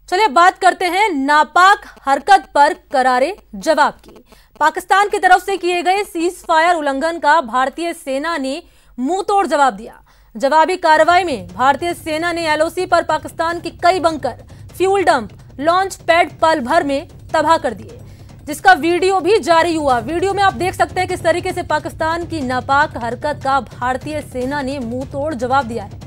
चलिए बात करते हैं नापाक हरकत पर करारे जवाब की। पाकिस्तान की तरफ से किए गए सीज फायर उल्लंघन का भारतीय सेना ने मुंह तोड़ जवाब दिया। जवाबी कार्रवाई में भारतीय सेना ने एलओसी पर पाकिस्तान के कई bunker, fuel dump, launch pad पल भर में तबाह कर दिए, जिसका वीडियो भी जारी हुआ। वीडियो में आप देख सकते हैं किस तरीके से पाकिस्तान की नापाक हरकत का भारतीय सेना ने मुंह तोड़ जवाब दिया है।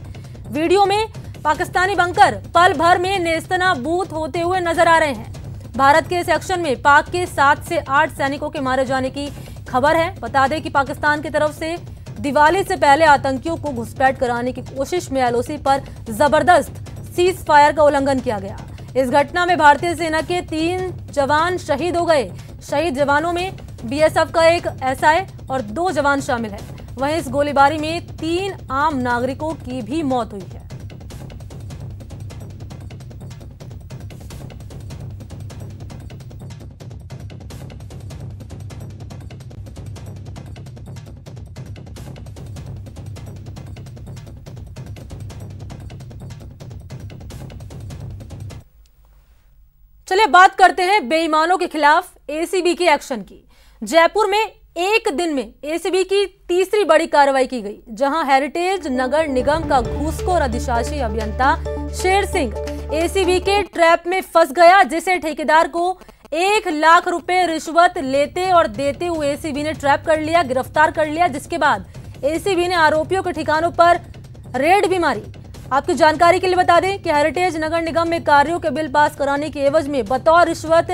वीडियो में पाकिस्तानी बंकर पल भर में नेस्तनाबूद होते हुए नजर आ रहे हैं। भारत के इस एक्शन में पाक के 7 से 8 सैनिकों के मारे जाने की खबर है। बता दें कि पाकिस्तान की तरफ से दिवाली से पहले आतंकियों को घुसपैठ कराने की कोशिश में एलओसी पर जबरदस्त सीज फायर का उल्लंघन किया गया। इस घटना में भारतीय सेना के 3 जवान शहीद हो गए। शहीद जवानों में बीएसएफ का एक एसआई और 2 जवान शामिल है। वहीं इस गोलीबारी में 3 आम नागरिकों की भी मौत हुई है। चलिए बात करते हैं बेईमानों के खिलाफ एसीबी के एक्शन की। जयपुर में एक दिन में एसीबी की तीसरी बड़ी कार्रवाई की गई, जहां हेरिटेज नगर निगम का घूसखोर अधिशासी अभियंता शेर सिंह एसीबी के ट्रैप में फंस गया, जिसे ठेकेदार को 1 लाख रुपए रिश्वत लेते और देते हुए एसीबी ने ट्रैप कर लिया, गिरफ्तार कर लिया। जिसके बाद एसीबी ने आरोपियों के ठिकानों पर रेड भी मारी। आपकी जानकारी के लिए बता दें कि हेरिटेज नगर निगम में कार्यों के बिल पास कराने के एवज में बतौर रिश्वत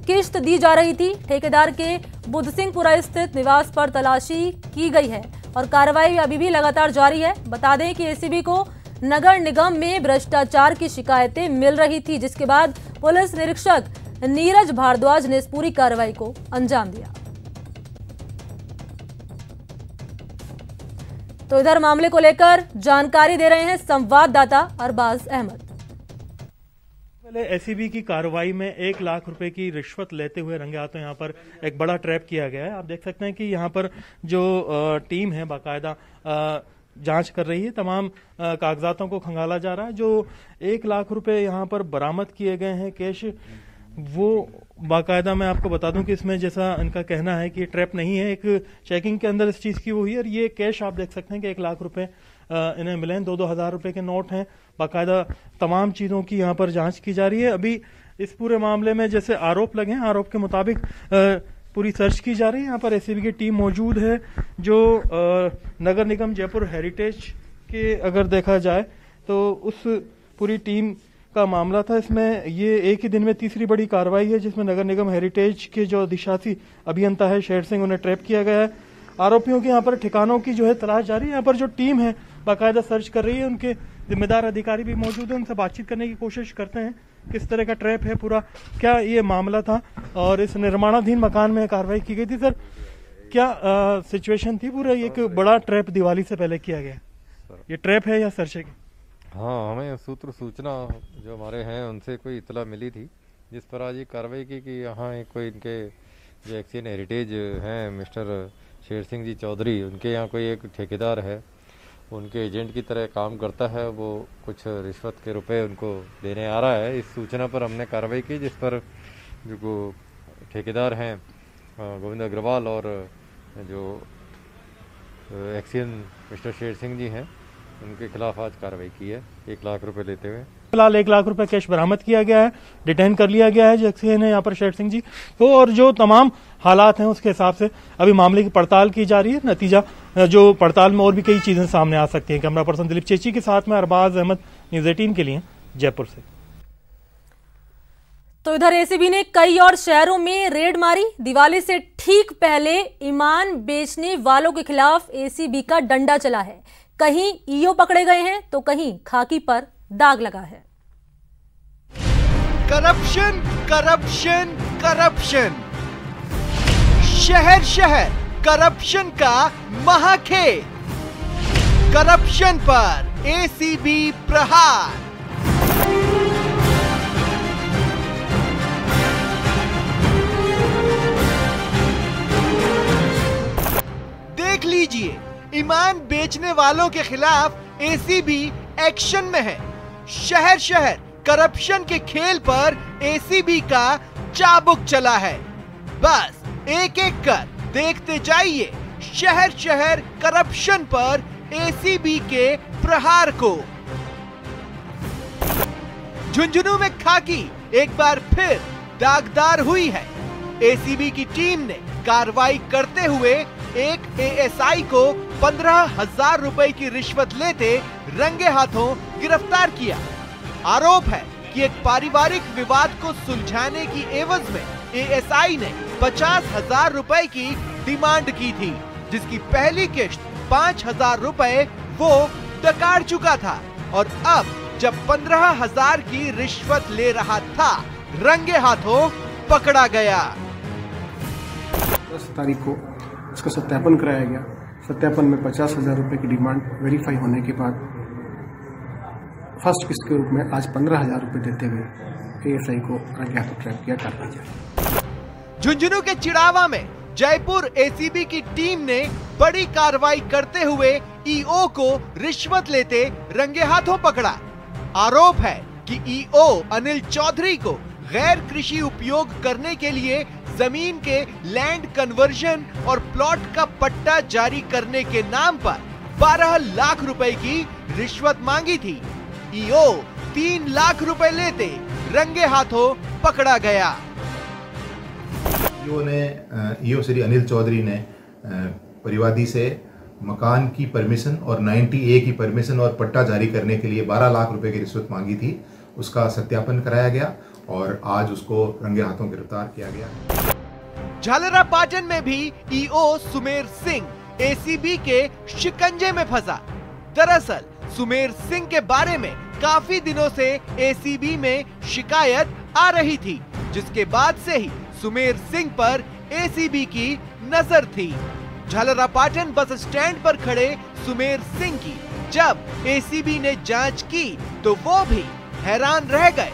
किश्त दी जा रही थी। ठेकेदार के बुद्ध सिंहपुरा स्थित निवास पर तलाशी की गई है और कार्रवाई अभी भी लगातार जारी है। बता दें कि एसीबी को नगर निगम में भ्रष्टाचार की शिकायतें मिल रही थी, जिसके बाद पुलिस निरीक्षक नीरज भारद्वाज ने इस पूरी कार्रवाई को अंजाम दिया। तो इधर मामले को लेकर जानकारी दे रहे हैं संवाददाता अरबाज अहमद। पहले एसीबी की कार्रवाई में 1 लाख रुपए की रिश्वत लेते हुए रंगे हाथों यहाँ पर एक बड़ा ट्रैप किया गया है। आप देख सकते हैं कि यहाँ पर जो टीम है बाकायदा जांच कर रही है, तमाम कागजातों को खंगाला जा रहा है। जो 1 लाख रुपए यहाँ पर बरामद किए गए हैं कैश, वो बाकायदा मैं आपको बता दूं कि इसमें जैसा इनका कहना है कि ट्रैप नहीं है, एक चेकिंग के अंदर इस चीज की वो हुई है। और ये कैश आप देख सकते हैं कि 1 लाख रुपए इन्हें मिले हैं। 2-2 हजार रुपए के नोट हैं। बाकायदा तमाम चीजों की यहाँ पर जांच की जा रही है। अभी इस पूरे मामले में जैसे आरोप लगे हैं, आरोप के मुताबिक पूरी सर्च की जा रही है। यहाँ पर एसीबी की टीम मौजूद है। जो नगर निगम जयपुर हेरिटेज के अगर देखा जाए तो उस पूरी टीम का मामला था। इसमें ये एक ही दिन में तीसरी बड़ी कार्रवाई है, जिसमें नगर निगम हेरिटेज के जो अधिशासी अभियंता है शेर सिंह, उन्हें ट्रैप किया गया है। आरोपियों के यहाँ पर ठिकानों की जो है तलाश जारी है। यहाँ पर जो टीम है बाकायदा सर्च कर रही है। उनके जिम्मेदार अधिकारी भी मौजूद है, उनसे बातचीत करने की कोशिश करते हैं किस तरह का ट्रैप है, पूरा क्या ये मामला था। और इस निर्माणाधीन मकान में कार्रवाई की गई थी। सर, क्या सिचुएशन थी? पूरा एक बड़ा ट्रैप दिवाली से पहले किया गया, ये ट्रैप है या सर्च है? हाँ, हमें सूचना जो हमारे हैं उनसे कोई इतला मिली थी, जिस पर आज ये कार्रवाई की कि यहाँ एक कोई इनके जो एक्सियन हेरिटेज हैं मिस्टर शेर सिंह जी चौधरी, उनके यहाँ कोई एक ठेकेदार है, उनके एजेंट की तरह काम करता है। वो कुछ रिश्वत के रुपए उनको देने आ रहा है। इस सूचना पर हमने कार्रवाई की, जिस पर जो ठेकेदार हैं गोविंद अग्रवाल और जो एक्सियन मिस्टर शेर सिंह जी हैं, उनके खिलाफ आज कार्रवाई की है 1 लाख रुपए लेते हुए। फिलहाल 1 लाख रुपए कैश बरामद किया गया है, डिटेन कर लिया गया है जैसे है यहाँ पर शेर सिंह जी को। और जो तमाम हालात हैं उसके हिसाब से अभी मामले की पड़ताल की जा रही है। नतीजा जो पड़ताल में और भी कई चीजें सामने आ सकती हैं। कैमरा पर्सन दिलीप चेची के साथ में अरबाज अहमद, न्यूज़ 18 के लिए जयपुर से। तो इधर एसीबी ने कई और शहरों में रेड मारी। दिवाली से ठीक पहले ईमान बेचने वालों के खिलाफ एसीबी का डंडा चला है। कहीं ईओ पकड़े गए हैं तो कहीं खाकी पर दाग लगा है। करप्शन, करप्शन, करप्शन, शहर शहर करप्शन का महाखेल। करप्शन पर एसीबी प्रहार। देख लीजिए, ईमान बेचने वालों के खिलाफ एसीबी एक्शन में है। शहर शहर करप्शन के खेल पर एसीबी का चाबुक चला है। बस एक एक कर देखते जाइए शहर शहर करप्शन पर एसीबी के प्रहार को। झुंझुनू में खाकी एक बार फिर दागदार हुई है। एसीबी की टीम ने कार्रवाई करते हुए एक एएसआई को 15,000 रुपए की रिश्वत लेते रंगे हाथों गिरफ्तार किया। आरोप है कि एक पारिवारिक विवाद को सुलझाने की एवज में एएसआई ने 50,000 रुपए की डिमांड की थी, जिसकी पहली किश्त 5,000 रुपए वो डकार चुका था और अब जब 15,000 की रिश्वत ले रहा था, रंगे हाथों पकड़ा गया। 10 तारीख को उसका सत्यापन कराया गया। सत्यापन में 50,000 रुपए की डिमांड वेरीफाई होने के बाद फर्स्ट किस्त के रूप में आज 15,000 रुपए देते हुए एएसआई को रंगे हाथों ट्रैप किया कार्रवाई जारी। झुंझुनू के चिड़ावा में जयपुर एसीबी की टीम ने बड़ी कार्रवाई करते हुए ईओ को रिश्वत लेते रंगे हाथों पकड़ा। आरोप है कि ईओ अनिल चौधरी को गैर कृषि उपयोग करने के लिए जमीन के लैंड कन्वर्जन और प्लॉट का पट्टा जारी करने के नाम पर 12 लाख रुपए की रिश्वत मांगी थी। ईओ 3 लाख रुपए लेते रंगे हाथों पकड़ा गया। ईओ श्री अनिल चौधरी ने परिवादी से मकान की परमिशन और 90A की परमिशन और पट्टा जारी करने के लिए 12 लाख रुपए की रिश्वत मांगी थी। उसका सत्यापन कराया गया और आज उसको रंगे हाथों गिरफ्तार किया गया। झालरा पाटन में भी ईओ सुमेर सिंह एसीबी के शिकंजे में फंसा। दरअसल सुमेर सिंह के बारे में काफी दिनों से एसीबी में शिकायत आ रही थी, जिसके बाद से ही सुमेर सिंह पर एसीबी की नजर थी। झालरा पाटन बस स्टैंड पर खड़े सुमेर सिंह की जब एसीबी ने जांच की तो वो भी हैरान रह गए।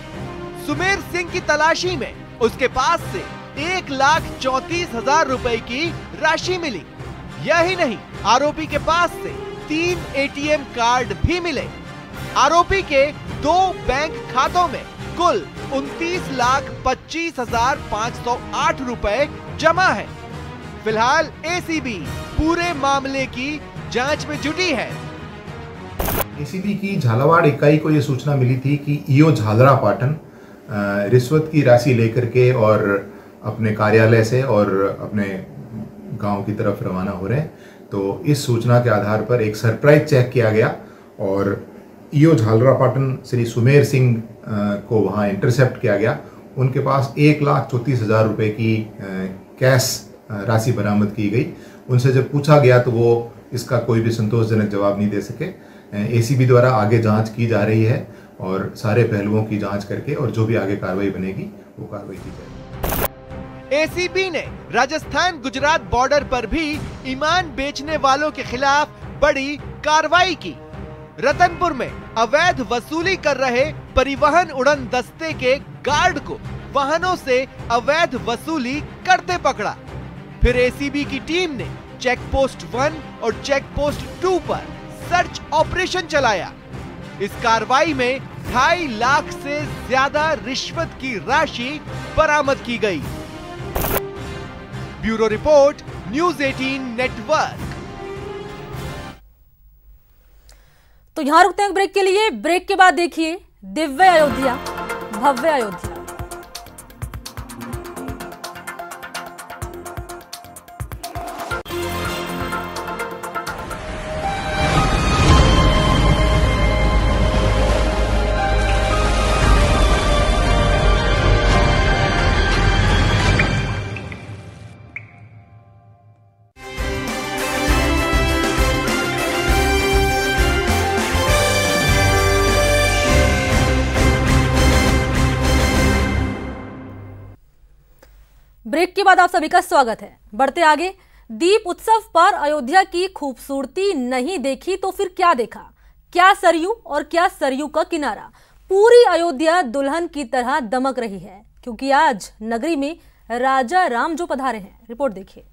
सुमेर सिंह की तलाशी में उसके पास से 1,34,000 रुपए की राशि मिली। यही नहीं, आरोपी के पास से 3 एटीएम कार्ड भी मिले। आरोपी के 2 बैंक खातों में कुल 29,25,508 रुपए जमा है। फिलहाल एसीबी पूरे मामले की जांच में जुटी है। एसीबी की झालावाड़ इकाई को यह सूचना मिली थी कि ईओ झालरा पाटन रिश्वत की राशि लेकर के और अपने कार्यालय से और अपने गांव की तरफ रवाना हो रहे हैं। तो इस सूचना के आधार पर एक सरप्राइज चेक किया गया और ईओ झालरा पाटन श्री सुमेर सिंह को वहां इंटरसेप्ट किया गया। उनके पास 1,34,000 रुपए की कैश राशि बरामद की गई। उनसे जब पूछा गया तो वो इसका कोई भी संतोषजनक जवाब नहीं दे सके। एसीबी द्वारा आगे जांच की जा रही है और सारे पहलुओं की जांच करके और जो भी आगे कार्रवाई बनेगी वो कार्रवाई की जाएगी। एसीबी ने राजस्थान गुजरात बॉर्डर पर भी ईमान बेचने वालों के खिलाफ बड़ी कार्रवाई की। रतनपुर में अवैध वसूली कर रहे परिवहन उड़न दस्ते के गार्ड को वाहनों से अवैध वसूली करते पकड़ा। फिर एसीबी की टीम ने चेक पोस्ट 1 और चेक पोस्ट 2 पर सर्च ऑपरेशन चलाया। इस कार्रवाई में 2.5 लाख से ज्यादा रिश्वत की राशि बरामद की गई। Bureau report, news 18 network. तो यहां रुकते हैं ब्रेक के लिए। ब्रेक के बाद देखिए दिव्य अयोध्या, भव्य अयोध्या। ब्रेक के बाद आप सभी का स्वागत है। बढ़ते आगे। दीप उत्सव पर अयोध्या की खूबसूरती नहीं देखी तो फिर क्या देखा? क्या सरयू और क्या सरयू का किनारा। पूरी अयोध्या दुल्हन की तरह दमक रही है क्योंकि आज नगरी में राजा राम जो पधारे हैं। रिपोर्ट देखिए।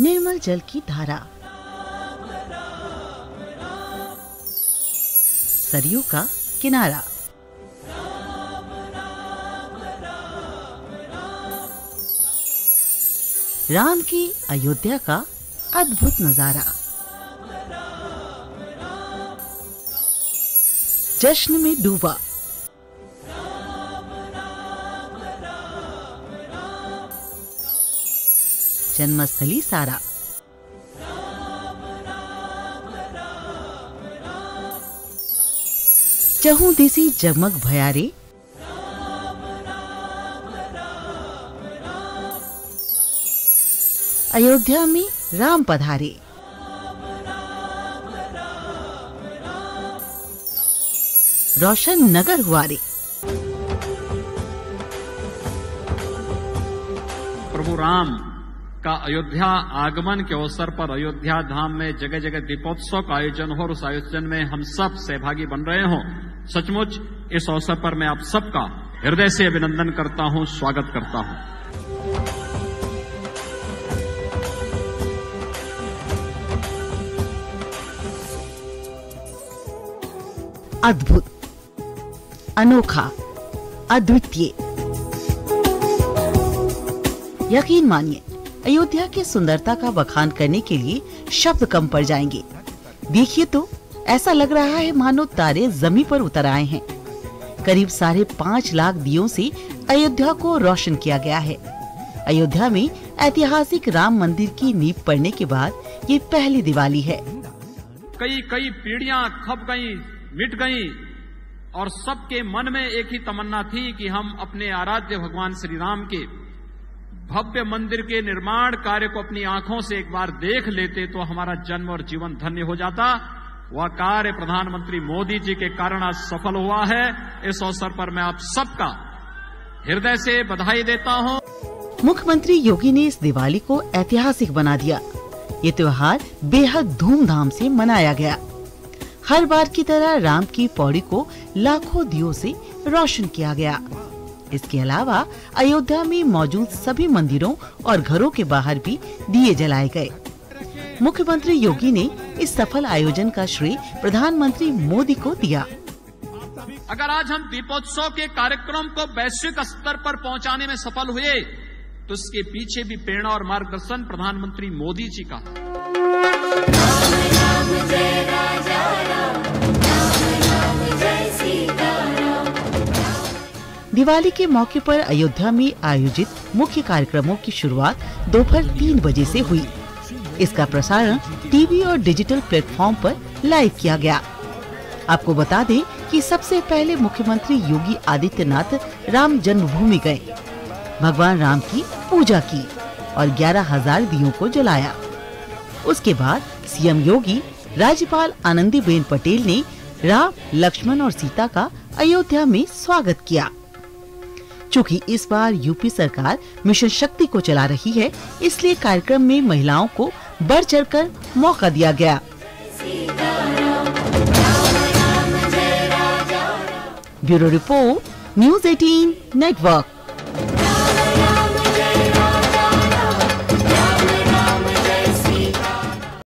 निर्मल जल की धारा, सरयू का किनारा, राम की अयोध्या का अद्भुत नजारा, जश्न में डूबा, जन्मस्थली सारा, चहु दिसी जगमग भयारे, अयोध्या में राम पधारे, रोशन नगर हुआ रे। प्रभु राम का अयोध्या आगमन के अवसर पर अयोध्या धाम में जगह जगह दीपोत्सव का आयोजन हो और उस आयोजन में हम सब सहभागी बन रहे हो। सचमुच इस अवसर पर मैं आप सबका हृदय से अभिनंदन करता हूं, स्वागत करता हूं। अद्भुत, अनोखा, अद्वितीय। यकीन मानिए, अयोध्या की सुंदरता का बखान करने के लिए शब्द कम पड़ जाएंगे। देखिए तो ऐसा लग रहा है मानो तारे जमीन पर उतर आए हैं। करीब 5.5 लाख दियों से अयोध्या को रोशन किया गया है। अयोध्या में ऐतिहासिक राम मंदिर की नींव पड़ने के बाद ये पहली दिवाली है। कई पीढ़ियां खप गई, मिट गई और सबके मन में एक ही तमन्ना थी कि हम अपने आराध्य भगवान श्री राम के भव्य मंदिर के निर्माण कार्य को अपनी आंखों से एक बार देख लेते तो हमारा जन्म और जीवन धन्य हो जाता। वह कार्य प्रधानमंत्री मोदी जी के कारण आज सफल हुआ है। इस अवसर पर मैं आप सबका हृदय से बधाई देता हूं। मुख्यमंत्री योगी ने इस दिवाली को ऐतिहासिक बना दिया। ये त्योहार बेहद धूमधाम से मनाया गया। हर बार की तरह राम की पौड़ी को लाखों दियों से रोशन किया गया। इसके अलावा अयोध्या में मौजूद सभी मंदिरों और घरों के बाहर भी दिए जलाए गए। मुख्यमंत्री योगी ने इस सफल आयोजन का श्रेय प्रधानमंत्री मोदी को दिया। अगर आज हम दीपोत्सव के कार्यक्रम को वैश्विक स्तर पर पहुंचाने में सफल हुए तो इसके पीछे भी प्रेरणा और मार्गदर्शन प्रधानमंत्री मोदी जी का। दिवाली के मौके पर अयोध्या में आयोजित मुख्य कार्यक्रमों की शुरुआत दोपहर 3 बजे से हुई। इसका प्रसारण टीवी और डिजिटल प्लेटफॉर्म पर लाइव किया गया। आपको बता दें कि सबसे पहले मुख्यमंत्री योगी आदित्यनाथ राम जन्मभूमि गए, भगवान राम की पूजा की और 11,000 दियों को जलाया। उसके बाद सीएम योगी, राज्यपाल आनंदीबेन पटेल ने राम, लक्ष्मण और सीता का अयोध्या में स्वागत किया। चूँकि इस बार यूपी सरकार मिशन शक्ति को चला रही है, इसलिए कार्यक्रम में महिलाओं को बढ़ चढ़कर मौका दिया गया। Bureau report, news 18 network.